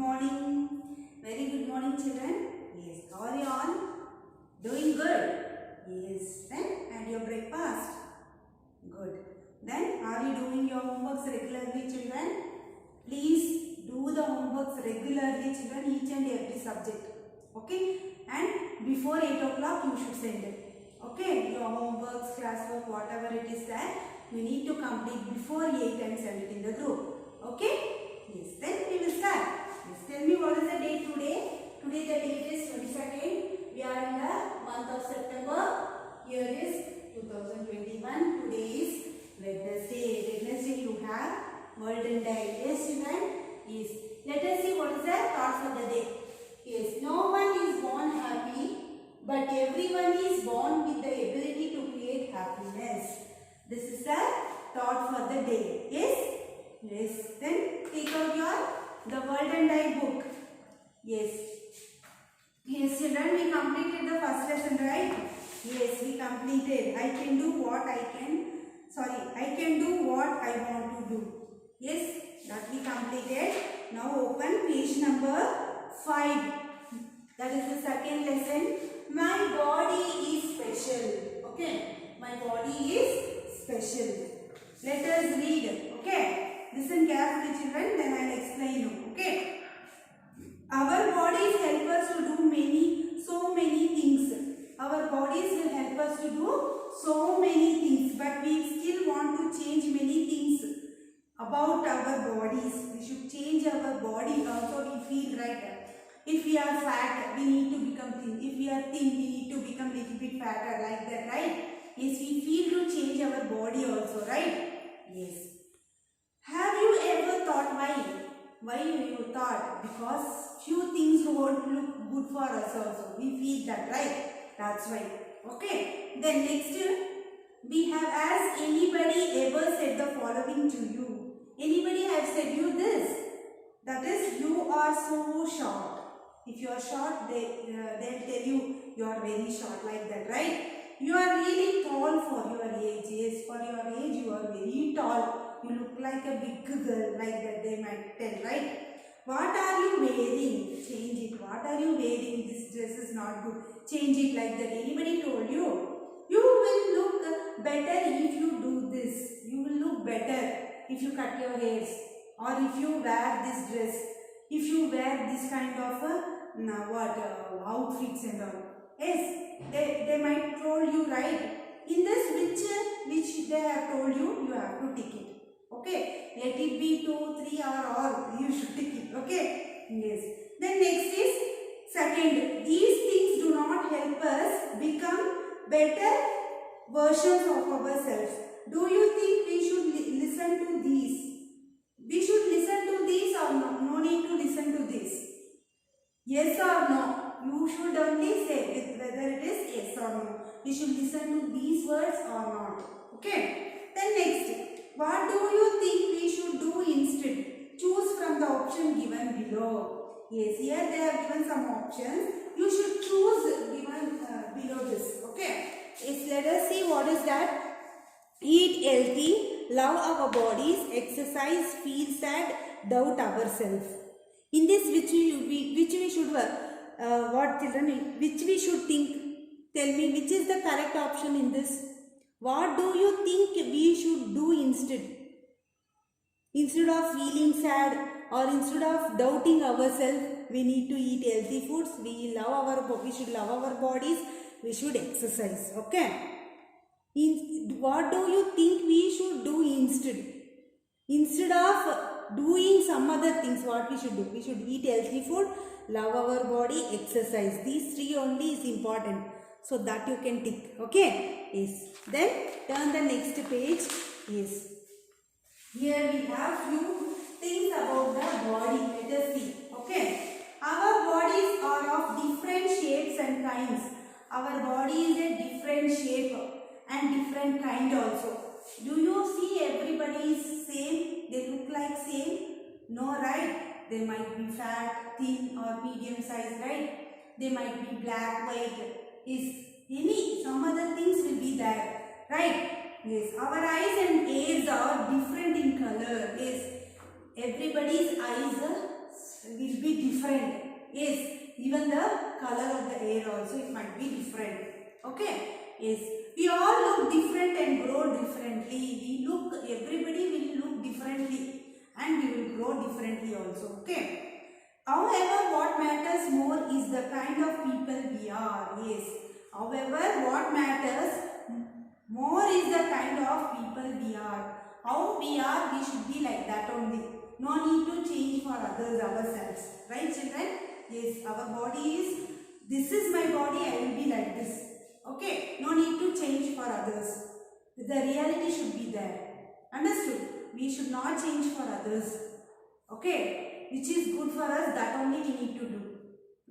morning. Very good morning, children. Yes. How are you all? Doing good? Yes. Then and your breakfast? Good. Then are you doing your homeworks regularly, children? Please do the homeworks regularly, children, each and every subject. Okay? And before 8 o'clock you should send it. Okay? Your homeworks, classwork, whatever it is that you need to complete before 8 and send it in the group. Okay? Yes. Then we will start. Yes. Tell me what is the date today? Today the date is 22nd. We are in the month of September. Here is 2021. Today is Wednesday. Wednesday you have World and Day. Yes, children? Yes. Let us see what is the thought for the day. Yes. No one is born happy, but everyone is born with the ability to create happiness. This is the thought for the day. Yes? Yes. Then take out your The World and I book. Yes. Yes, children, we completed the first lesson, right? Yes, we completed. I can do what I can do what I want to do. Yes, that we completed. Now open page number 5. That is the second lesson. My body is special. Okay, my body is special. Let us read. Okay. Listen carefully, children, then I will explain you. Okay. Our bodies help us to do so many things. Our bodies will help us to do so many things, but we still want to change many things about our bodies. We should change our body also. We feel right. If we are fat, we need to become thin. If we are thin, we need to become little bit fatter, like that, right? Yes, we feel to change our body also, right? Yes. Have you ever thought why? Why you thought? Because few things won't look good for us also. We feel that, right? That's why. Okay. Then next, we have asked anybody ever said the following to you. Anybody have said you this? That is, you are so short. If you are short, they'll tell you you are very short, like that, right? You are really tall for your age. Yes, for your age, you are very tall. You look like a big girl, like that they might tell, right? What are you wearing? Change it. What are you wearing? This dress is not good. Change it, like that. Anybody told you? You will look better if you do this. You will look better if you cut your hairs, or if you wear this dress. If you wear this kind of outfits and all. Yes, they might told you, right? In this which they have told you, you have to tick it. Okay, let it be 2, 3 or all, you should tick it. Okay, yes. Then next is second, these things do not help us become better versions of ourselves. Do you think we should listen to these? We should listen to these or no? No need to listen to this. Yes or no? You should only say whether it is yes or no. We should listen to these words or not. Okay. Then next, what do you think we should do instead? Choose from the option given below. Yes, here they have given some options. You should choose given below this. Okay. Yes, let us see what is that. Eat healthy, love our bodies, exercise, feel sad, doubt ourselves. In this, which we should what children? Which we should think? Tell me, which is the correct option in this? What do you think we should do instead? Instead of feeling sad or instead of doubting ourselves, we need to eat healthy foods. We should love our bodies. We should exercise. Okay. What do you think we should do instead? Instead of doing some other things, what we should do? We should eat healthy food, love our body, exercise. These 3 only is important. So that you can tick. Okay? Yes. Then turn the next page. Yes. Here we have few things about the body. Let us see. Okay. Our bodies are of different shapes and kinds. Our body is a different shape and different kind also. Do you see everybody is same? They look like same? No, right? They might be fat, thin or medium size, right? They might be black, white. Some other things will be there, right? Yes, our eyes and ears are different in color. Yes, everybody's eyes will be different. Yes, even the color of the hair also it might be different. Okay. Yes, we all look different and grow differently. Everybody will look differently and we will grow differently also. Okay. However, what matters more is the kind of people we are. Yes. However, what matters more is the kind of people we are. How we are, we should be like that only. No need to change for others, ourselves. Right, children? Yes, our body is, this is my body, I will be like this. Okay, no need to change for others. The reality should be there. Understood? We should not change for others. Okay, which is good for us, that only we need to do.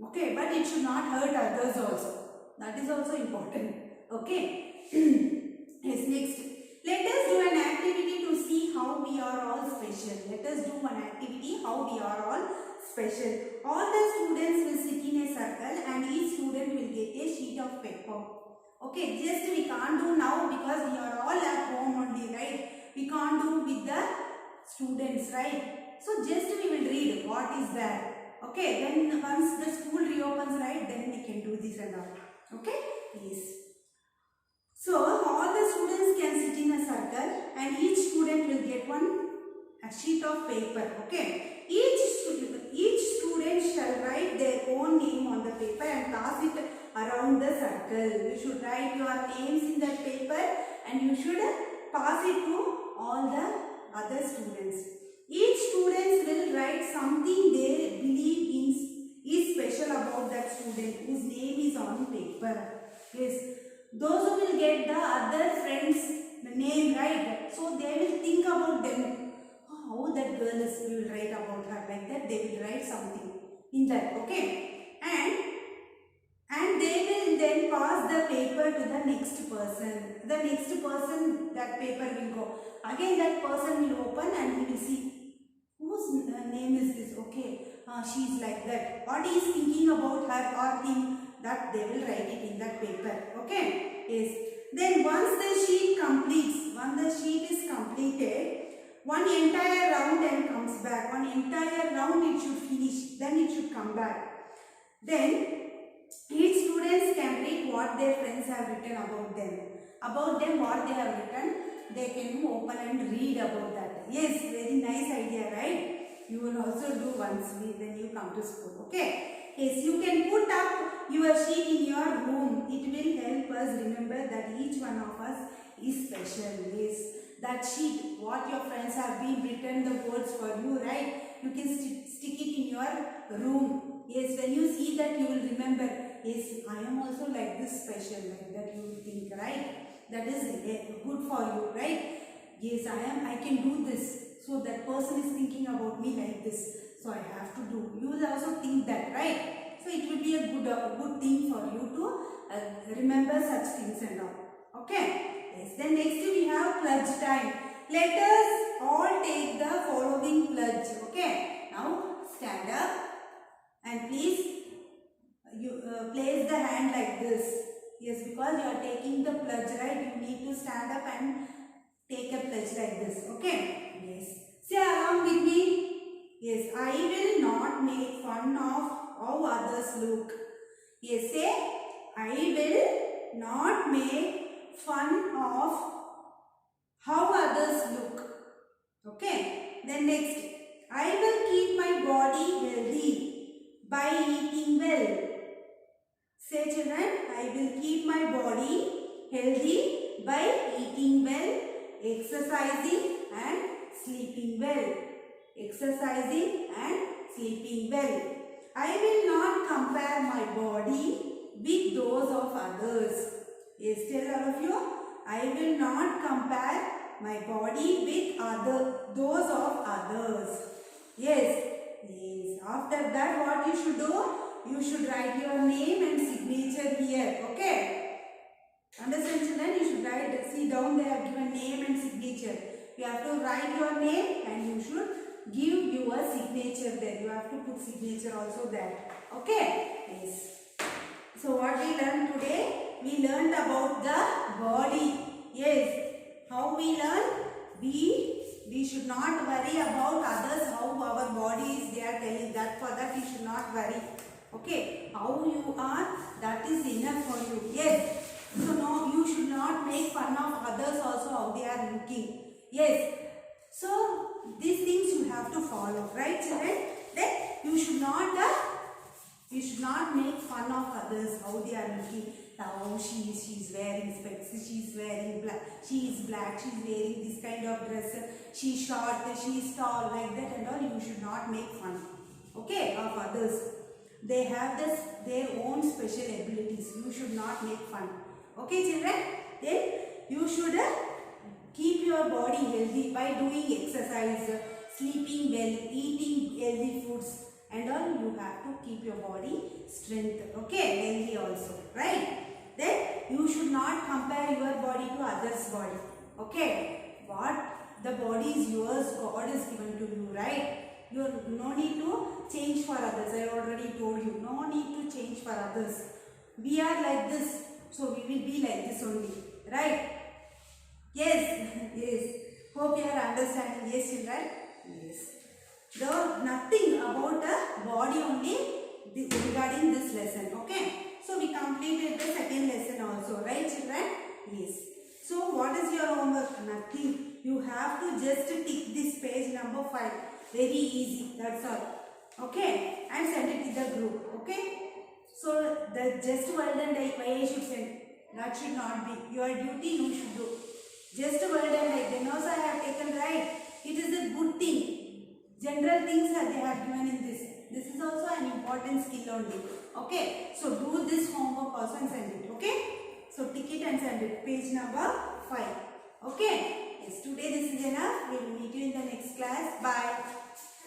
Okay, but it should not hurt others also. That is also important. Okay. Yes, next. Let us do an activity to see how we are all special. Let us do an activity how we are all special. All the students will sit in a circle and each student will get a sheet of paper. Okay, just we can't do now because we are all at home only, right? We can't do with the students, right? So just we will read what is there. Okay, then once the school reopens, right, then we can do this and all. Okay, yes. So all the students can sit in a circle and each student will get a sheet of paper. Okay, each student shall write their own name on the paper and toss it around the circle. You should write your names in that paper and you should pass it to all the other students. Each student will write something they believe is special about that student whose name is on paper. Yes, those who will get the other friends the name, right? So they will think about them. Oh, how that girl is, we will write about her, like that they will write something in that. Okay, and they will then pass the paper to the next person. The next person, that paper will go. Again that person will open and he will see whose name is this. Okay, she is like that. What he is thinking about her or him, that they will write it in that paper. Okay, yes. Then once the sheet completes, once the sheet is completed, one entire round and comes back. One entire round it should finish. Then it should come back. Then each students can read what their friends have written about them. About them, what they have written, they can open and read about that. Yes, very nice idea, right? You will also do once when you come to school. Okay. Yes, you can put up your sheet in your room. It will help us remember that each one of us is special. Yes, that sheet, what your friends have been written the words for you, right? You can stick it in your room. Yes, when you see that you will remember, yes, I am also like this special, like that you will think, right? That is good for you, right? Yes, I can do this. So that person is thinking about me like this. So I have to do. You will also think that, right? So it will be a good thing for you to remember such things and all. Okay? Yes. Then next we have pledge time. Let us all take the following pledge. Okay? Now stand up and please you place the hand like this. Yes, because you are taking the pledge, right? You need to stand up and take a pledge like this. Okay? Yes. Say along with me. Yes, I will not make fun of how others look. Yes, say I will not make fun of how others look. Okay. Then next, I will keep my body healthy by eating well. Say children, I will keep my body healthy by eating well, exercising and sleeping well. Exercising and sleeping well. I will not compare my body with those of others. Yes, tell all of you. I will not compare my body with those of others. Yes. Yes. After that, what you should do? You should write your name and signature here. Okay. Understand children? You should write. See down they have given name and signature. You have to write your name and you should give your signature there. You have to put signature also there. Okay? Yes. So what we learned today? We learned about the body. Yes. How we learn? We we should not worry about others, how our body is, they are telling that. For that you should not worry. Okay, how you are, that is enough for you. Yes. So no, you should not make fun of others also how they are looking. Yes. So these things you have to follow, right children? Then you should not make fun of others how they are looking. How she is wearing specs, she is wearing black, she is black, she is wearing this kind of dress, she is short, she is tall, like that and all. You should not make fun, okay, of others. They have their own special abilities. You should not make fun. Okay children? Then you should keep your body healthy by doing exercise, sleeping well, eating healthy foods and all. You have to keep your body strength, okay, healthy also, right? Then you should not compare your body to others' body, okay? What the body is yours, God is given to you, right? You no need to change for others. I already told you, no need to change for others. We are like this, so we will be like this only, right? Yes, yes. Hope you are understanding. Yes, children. Yes. Though nothing about the body only regarding this lesson. Okay. So we completed the second lesson also, right, children? Yes. So what is your homework? Nothing. You have to just tick this page number 5. Very easy. That's all. Okay. And send it to the group. Okay. So the just well done why I should send. That should not be your duty. You should do. Just well done like then also I have taken, right. It is a good thing. General things that they have given in this. This is also an important skill only. Okay. So do this homework also and send it. Okay. So tick it and send it. Page number 5. Okay. Yes. Today this is enough. We will meet you in the next class. Bye.